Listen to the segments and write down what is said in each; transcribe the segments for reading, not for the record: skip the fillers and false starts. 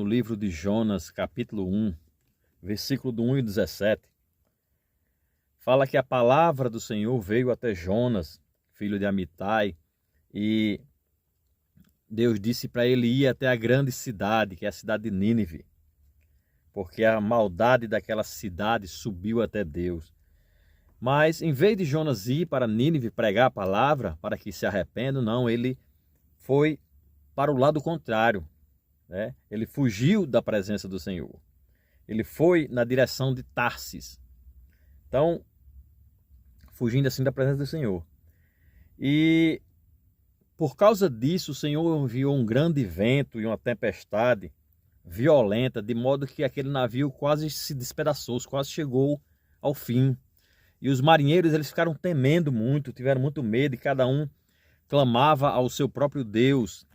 livro de Jonas, capítulo 1, versículo do 1 e 17, fala que a palavra do Senhor veio até Jonas, filho de Amitai, e Deus disse para ele ir até a grande cidade, que é a cidade de Nínive, porque a maldade daquela cidade subiu até Deus. Mas em vez de Jonas ir para Nínive pregar a palavra para que se arrependam, não, ele foi para o lado contrário, né? Ele fugiu da presença do Senhor. Ele foi na direção de Tarsis. Então, fugindo assim da presença do Senhor. E por causa disso, o Senhor enviou um grande vento e uma tempestade violenta, de modo que aquele navio quase se despedaçou, quase chegou ao fim. E os marinheiros, eles ficaram temendo muito, tiveram muito medo, e cada um clamava ao seu próprio Deus.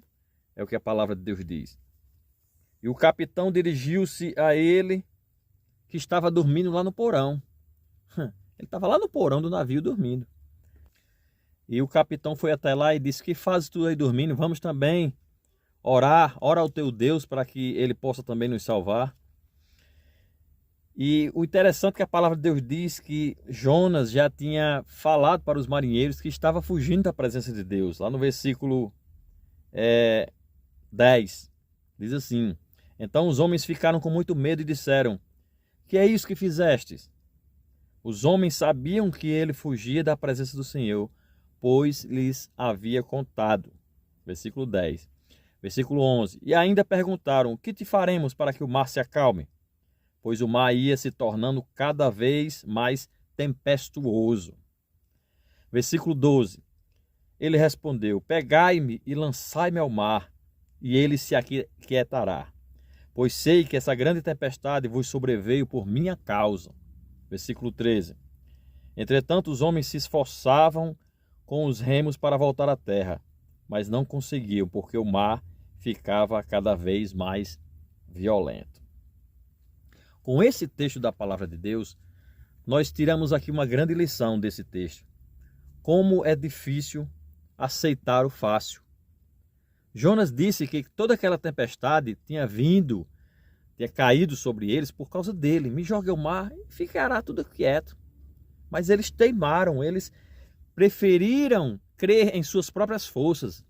É o que a palavra de Deus diz. E o capitão dirigiu-se a ele, que estava dormindo lá no porão. Ele estava lá no porão do navio dormindo. E o capitão foi até lá e disse: "Que fazes tu aí dormindo? Vamos também orar, ora ao teu Deus para que ele possa também nos salvar." E o interessante é que a palavra de Deus diz que Jonas já tinha falado para os marinheiros que estava fugindo da presença de Deus. Lá no versículo 10, diz assim: "Então os homens ficaram com muito medo e disseram: que é isso que fizestes?" Os homens sabiam que ele fugia da presença do Senhor, pois lhes havia contado. Versículo 10. Versículo 11. E ainda perguntaram: o que te faremos para que o mar se acalme? Pois o mar ia se tornando cada vez mais tempestuoso. Versículo 12. Ele respondeu: pegai-me e lançai-me ao mar, e ele se aquietará. Pois sei que essa grande tempestade vos sobreveio por minha causa. Versículo 13. Entretanto, os homens se esforçavam com os remos para voltar à terra, mas não conseguiam, porque o mar ficava cada vez mais violento. Com esse texto da palavra de Deus, nós tiramos aqui uma grande lição desse texto. Como é difícil aceitar o fácil. Jonas disse que toda aquela tempestade tinha caído sobre eles por causa dele. Me jogue ao mar e ficará tudo quieto. Mas eles teimaram, eles preferiram crer em suas próprias forças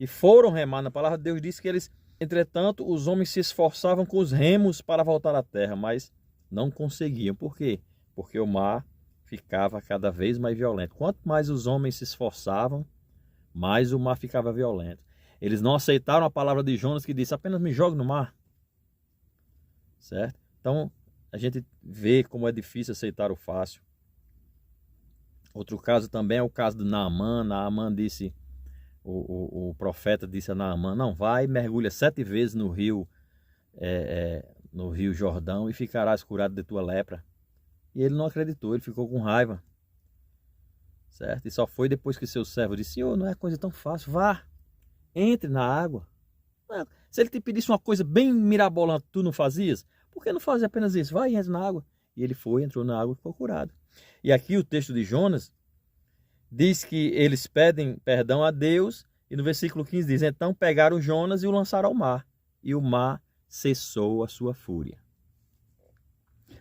e foram remar. Na palavra de Deus diz que eles, entretanto, os homens se esforçavam com os remos para voltar à terra, mas não conseguiam. Por quê? Porque o mar ficava cada vez mais violento. Quanto mais os homens se esforçavam, mais o mar ficava violento. Eles não aceitaram a palavra de Jonas, que disse: apenas me jogue no mar. Certo? Então, a gente vê como é difícil aceitar o fácil. Outro caso também é o caso de Naamã. Naamã disse, o profeta disse a Naamã: não, vai, mergulha 7 vezes no rio Jordão e ficarás curado de tua lepra. E ele não acreditou, ele ficou com raiva. Certo? E só foi depois que seu servo disse: Senhor, não é coisa tão fácil, vá, entre na água. Se ele te pedisse uma coisa bem mirabolante, tu não fazias? Por que não fazia apenas isso? Vai e entra na água. E ele foi, entrou na água e ficou curado. E aqui o texto de Jonas diz que eles pedem perdão a Deus, e no versículo 15 diz: então pegaram Jonas e o lançaram ao mar, e o mar cessou a sua fúria.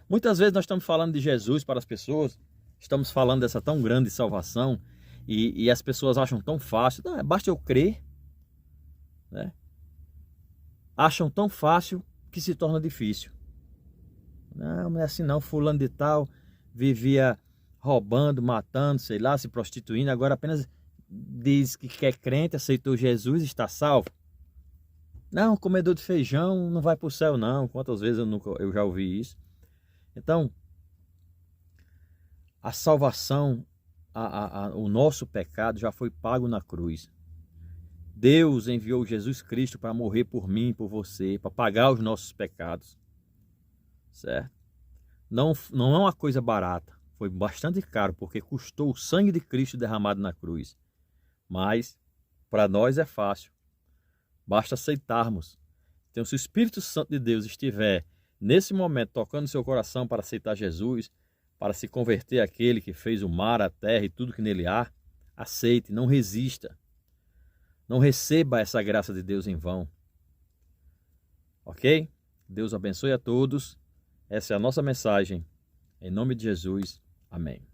Muitas vezes nós estamos falando de Jesus para as pessoas, estamos falando dessa tão grande salvação, e as pessoas acham tão fácil. Não, basta eu crer, né? Acham tão fácil que se torna difícil. Não é assim não, fulano de tal vivia roubando, matando, sei lá, se prostituindo, agora apenas diz que é crente, aceitou Jesus e está salvo. Não, comedor de feijão não vai para o céu não. Quantas vezes eu já ouvi isso. Então, a salvação, o nosso pecado já foi pago na cruz. Deus enviou Jesus Cristo para morrer por mim e por você, para pagar os nossos pecados. Certo? Não é uma coisa barata. Foi bastante caro, porque custou o sangue de Cristo derramado na cruz. Mas, para nós é fácil. Basta aceitarmos. Então, se o Espírito Santo de Deus estiver, nesse momento, tocando seu coração para aceitar Jesus, para se converter àquele que fez o mar, a terra e tudo que nele há, aceite, não resista. Não receba essa graça de Deus em vão. Ok? Deus abençoe a todos. Essa é a nossa mensagem. Em nome de Jesus. Amém.